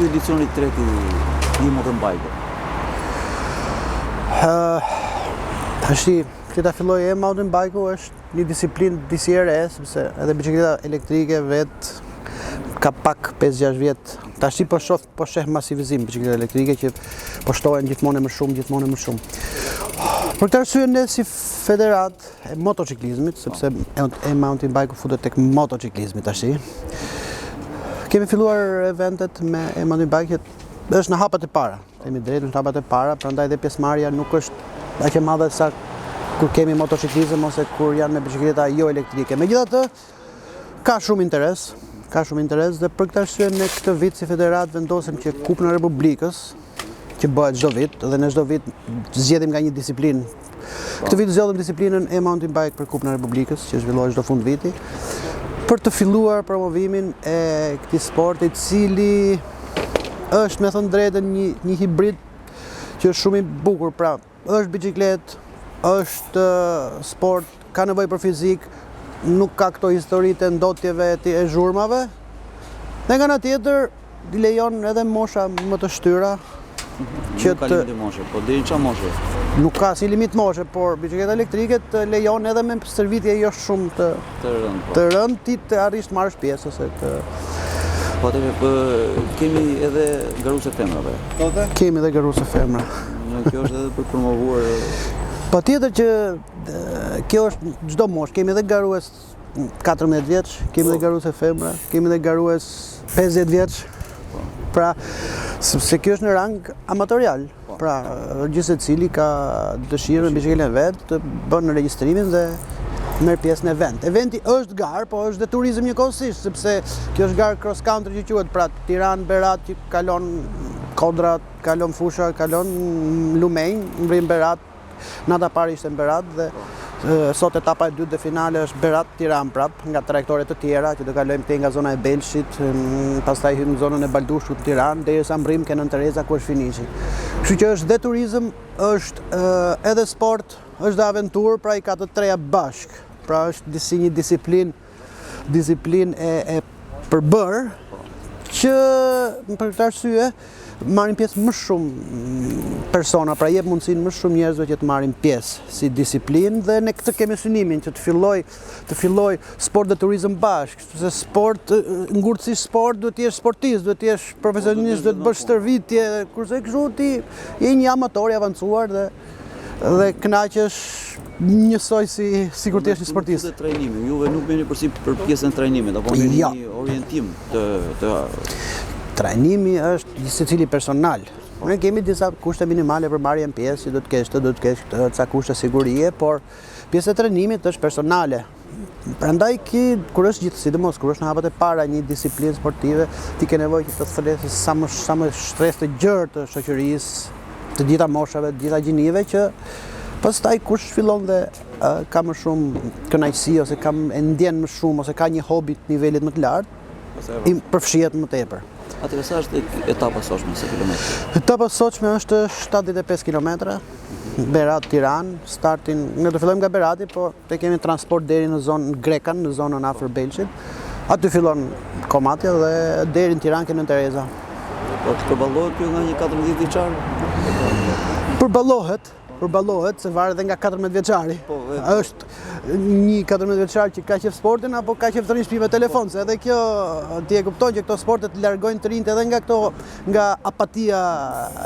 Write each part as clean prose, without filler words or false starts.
ky edicioni i tretë i mountain bike? Tashi, që ta filloj e mountain bike është një disiplinë disi e re, sepse edhe bicikleta elektrike vetë ka pak 5-6 vjet. Tashi po sheh masivizim bicikleta elektrike që po shtohen gjithmonë më shumë. Për këtë arsye ne si federat e motociklizmit, sepse e mountain bike futet tek motociklizmi tashi, kemi filluar eventet me e mountain bike, është në hapat e para. Themi drejt në hapat e para, prandaj dhe pjesëmarrja nuk është aq e madhe sa kur kemi motociklizëm ose kur janë me bicikleta jo elektrike. Megjithatë, ka shumë interes dhe për këtë arsye ne këtë vit si federat vendosëm që Kupën e Republikës, që bëhet çdo vit dhe ne çdo vit zgjedhim nga një disiplinë. Këtë vit zgjodhëm disiplinën e mountain bike për Kupën e Republikës, që zhvillohet çdo fund viti, për të filluar promovimin e këtij sporti, i cili është, me thënë drejtën, një hibrid që është shumë i bukur. Pra, është bicikletë, është sport, ka nevojë për fizik, nuk ka këto historitë e ndotjeve e zhurmave. Dhe nga ana tjetër, i lejon edhe mosha më të shtyra. Nuk ka limit moshe, po deri në çfarë moshe? Nuk ka si limit moshe, por bicikleta elektrike të lejon edhe me stërvitje jo shumë të rënd ti të arrish të marrësh pjesë ose të. Po kemi edhe garuese femrave. Kemi edhe garuese femra. Kjo është edhe për promovuar. Patjetër që kjo është çdo moshë, kemi edhe garues 14 vjeç, kemi edhe garuese femra, kemi edhe garues 50 vjeç. Pra, sepse kjo është në rang amatorial. Pra, gjithë secili ka dëshirën me bicikletën vet të bën regjistrimin dhe merr pjesë në event. Eventi është garë, po është dhe turizëm njëkohësisht, sepse kjo është garë cross country që quhet, pra Tiranë, Berat, që kalon Kodrat, kalon Fusha, kalon Lumenj, mbrim Berat. Nata parë ishte në Berat dhe sot etapa e dytë dhe finale është Berat-Tiranë prap, nga trajektoret të tjera që do kalojmë te nga zona e Belshit, pastaj hym në zonën e Baldushkut, Tiranë, derisa mbrim ke Nën Tereza ku është finishi. Kështu që është dhe turizëm, është edhe sport, është dhe aventurë, pra i ka të treja bashk. Pra është një disiplinë e përbërë që për këtë arsye marrin pjesë më shumë persona, pra jep mundësinë më shumë njerëzve që të marrin pjesë si disiplinë dhe ne këtë kemi synimin që të filloj sport dhe turizëm bashkë, sepse sport, ngurtësisht sport, duhet të jesh sportist, duhet të jesh profesionist, duhet të bësh stërvitje, kurse kështu ti je një amator i avancuar dhe kënaqesh njësoj si kur të jesh një sportist. Trajnimi, juve nuk merrni për pjesën e trajnimit, apo merrni një orientim të Trajnimi është secili personal. Ne kemi disa kushte minimale për marrjen pjesë, që do të kesh ca kushte sigurie, por pjesa e trajnimit është personale. Prandaj kur është sidomos kur është në hapat e para një disiplinë sportive, ti ke nevojë që të thresësh sa më stres të gjerë të shoqërisë, të gjitha moshave, të gjitha gjinive, që pastaj kush fillon dhe ka më shumë kënaqësi ose e ndjen më shumë ose ka një hobi të nivelit më të lartë, i përfshihet më tepër. Atëherë sa është etapa sotshme, sa kilometra? Etapa sotshme është 75 kilometra, Berat-Tiranë, startin, ne do fillojmë nga Berati, po te kemi transport deri në zonën Grekan, në zonën afër Belshit. Aty fillon Komatja dhe deri në Tiranë ke Nën Tereza. Po të përballohet kjo nga një 14 vjeçar? Përballohet se varet edhe nga 14 vjeçari. Është një 14 vjeçar që ka qef sportin apo ka qef të rinë shtëpi me telefon, se edhe kjo ti e kupton që këto sporte të largojnë të rinjt edhe nga apatia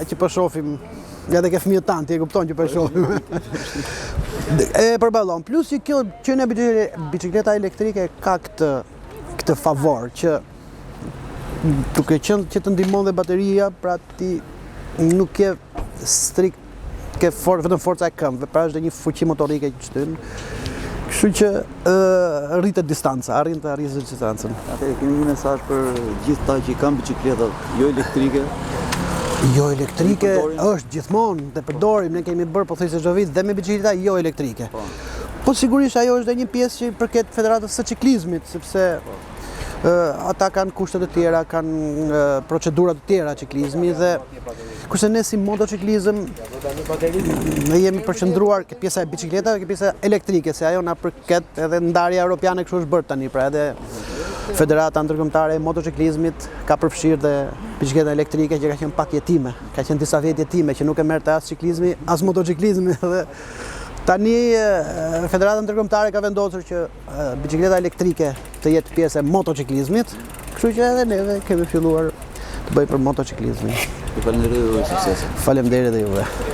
që po shohim, edhe ke fëmijët tanë, ti e kupton që po shohim. E përballon. Plus që kjo që në bicikleta elektrike ka këtë favor që duke qenë që të ndihmon dhe bateria, pra ti nuk je strikt ke vetëm forca e këmbëve, pra është dhe një fuqi motorike që shtyn. Kështu që rritet distanca, arrin të arrisë distancën. Atëherë kemi një mesazh për gjithë ta që kanë bicikletat jo elektrike. Jo elektrike është gjithmonë dhe përdorim, ne kemi bërë pothuajse çdo vit dhe me bicikleta jo elektrike. Po sigurisht ajo është dhe një pjesë që përket Federatës së Ciklizmit, sepse ata kanë kushte të tjera, kanë procedura të tjera ciklizmi dhe kurse ne si motociklizëm ne jemi përqendruar ke pjesa e bicikletave, ke pjesa elektrike, se ajo na përket edhe ndarja europiane kështu është bërë tani, pra edhe Federata Ndërkombëtare e Motociklizmit ka përfshirë dhe biçikletën elektrike që ka qenë pak jetime. Ka qenë disa vjet jetime që nuk e merrte as ciklizmi, as motociklizmi dhe tani Federata Ndërkombëtare ka vendosur që biçikleta elektrike të jetë pjesë e motociklizmit, kështu që edhe neve kemi filluar të bëjmë për motociklizmin. Ju falenderoj dhe suksese. Faleminderit edhe juve.